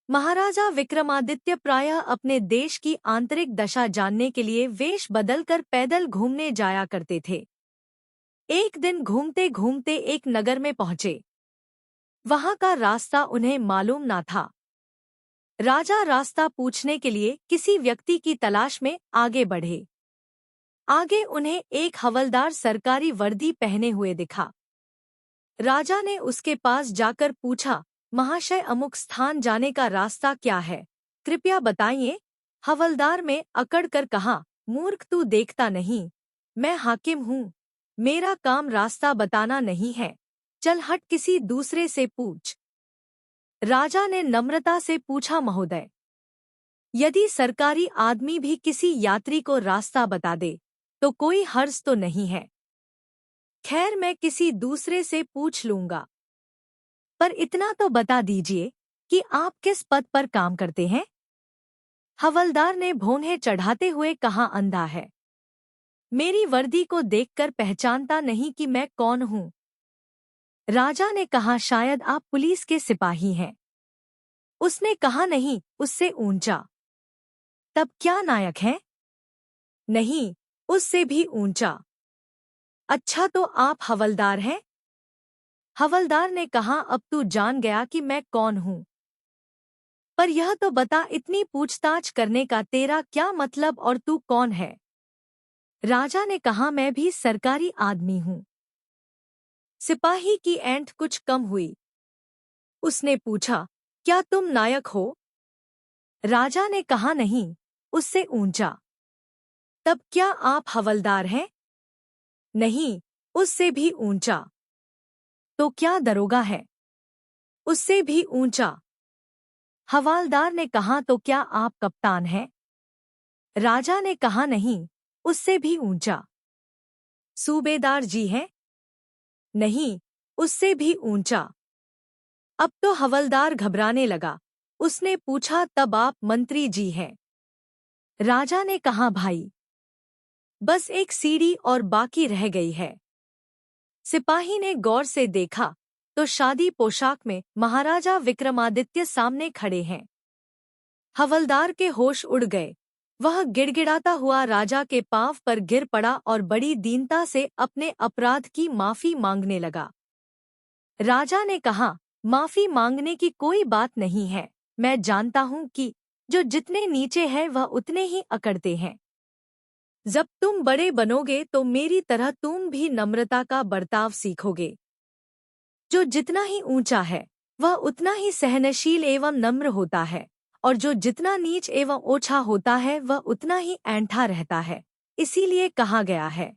महाराजा विक्रमादित्य प्रायः अपने देश की आंतरिक दशा जानने के लिए वेश बदलकर पैदल घूमने जाया करते थे। एक दिन घूमते घूमते एक नगर में पहुंचे। वहां का रास्ता उन्हें मालूम ना था। राजा रास्ता पूछने के लिए किसी व्यक्ति की तलाश में आगे बढ़े। आगे उन्हें एक हवलदार सरकारी वर्दी पहने हुए दिखा। राजा ने उसके पास जाकर पूछा, महाशय, अमुक स्थान जाने का रास्ता क्या है, कृपया बताइए। हवलदार में अकड़ कर कहा, मूर्ख, तू देखता नहीं, मैं हाकिम हूँ, मेरा काम रास्ता बताना नहीं है, चल हट, किसी दूसरे से पूछ। राजा ने नम्रता से पूछा, महोदय, यदि सरकारी आदमी भी किसी यात्री को रास्ता बता दे तो कोई हर्ज तो नहीं है। खैर, मैं किसी दूसरे से पूछ लूंगा, पर इतना तो बता दीजिए कि आप किस पद पर काम करते हैं। हवलदार ने भौहें चढ़ाते हुए कहा, अंधा है, मेरी वर्दी को देखकर पहचानता नहीं कि मैं कौन हूँ। राजा ने कहा, शायद आप पुलिस के सिपाही हैं। उसने कहा, नहीं, उससे ऊंचा। तब क्या नायक हैं? नहीं, उससे भी ऊंचा। अच्छा, तो आप हवलदार हैं? हवलदार ने कहा, अब तू जान गया कि मैं कौन हूँ, पर यह तो बता, इतनी पूछताछ करने का तेरा क्या मतलब और तू कौन है? राजा ने कहा, मैं भी सरकारी आदमी हूँ। सिपाही की ऐंठ कुछ कम हुई। उसने पूछा, क्या तुम नायक हो? राजा ने कहा, नहीं, उससे ऊंचा। तब क्या आप हवलदार हैं? नहीं, उससे भी ऊंचा। तो क्या दरोगा है? उससे भी ऊंचा। हवालदार ने कहा, तो क्या आप कप्तान हैं? राजा ने कहा, नहीं, उससे भी ऊंचा। सूबेदार जी हैं? नहीं, उससे भी ऊंचा। अब तो हवलदार घबराने लगा। उसने पूछा, तब आप मंत्री जी हैं? राजा ने कहा, भाई, बस एक सीढ़ी और बाकी रह गई है। सिपाही ने गौर से देखा तो शादी पोशाक में महाराजा विक्रमादित्य सामने खड़े हैं। हवलदार के होश उड़ गए। वह गिड़गिड़ाता हुआ राजा के पांव पर गिर पड़ा और बड़ी दीनता से अपने अपराध की माफी मांगने लगा। राजा ने कहा, माफी मांगने की कोई बात नहीं है, मैं जानता हूं कि जो जितने नीचे है वह उतने ही अकड़ते हैं। जब तुम बड़े बनोगे तो मेरी तरह तुम भी नम्रता का बर्ताव सीखोगे। जो जितना ही ऊंचा है वह उतना ही सहनशील एवं नम्र होता है, और जो जितना नीच एवं ओछा होता है वह उतना ही ऐंठा रहता है। इसीलिए कहा गया है,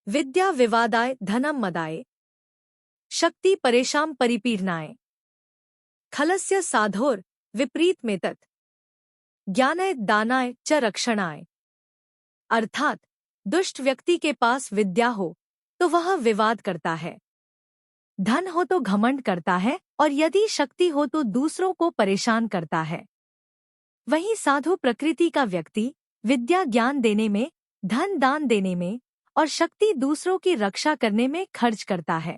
विद्या विवादाय धनम मदाय, शक्ति परेशान परिपीडनाय, खलस्य साधोर विपरीत में तत्, ज्ञानाय दानाय च रक्षणाय। अर्थात दुष्ट व्यक्ति के पास विद्या हो तो वह विवाद करता है, धन हो तो घमंड करता है, और यदि शक्ति हो तो दूसरों को परेशान करता है। वहीं साधु प्रकृति का व्यक्ति विद्या ज्ञान देने में, धन दान देने में और शक्ति दूसरों की रक्षा करने में खर्च करता है।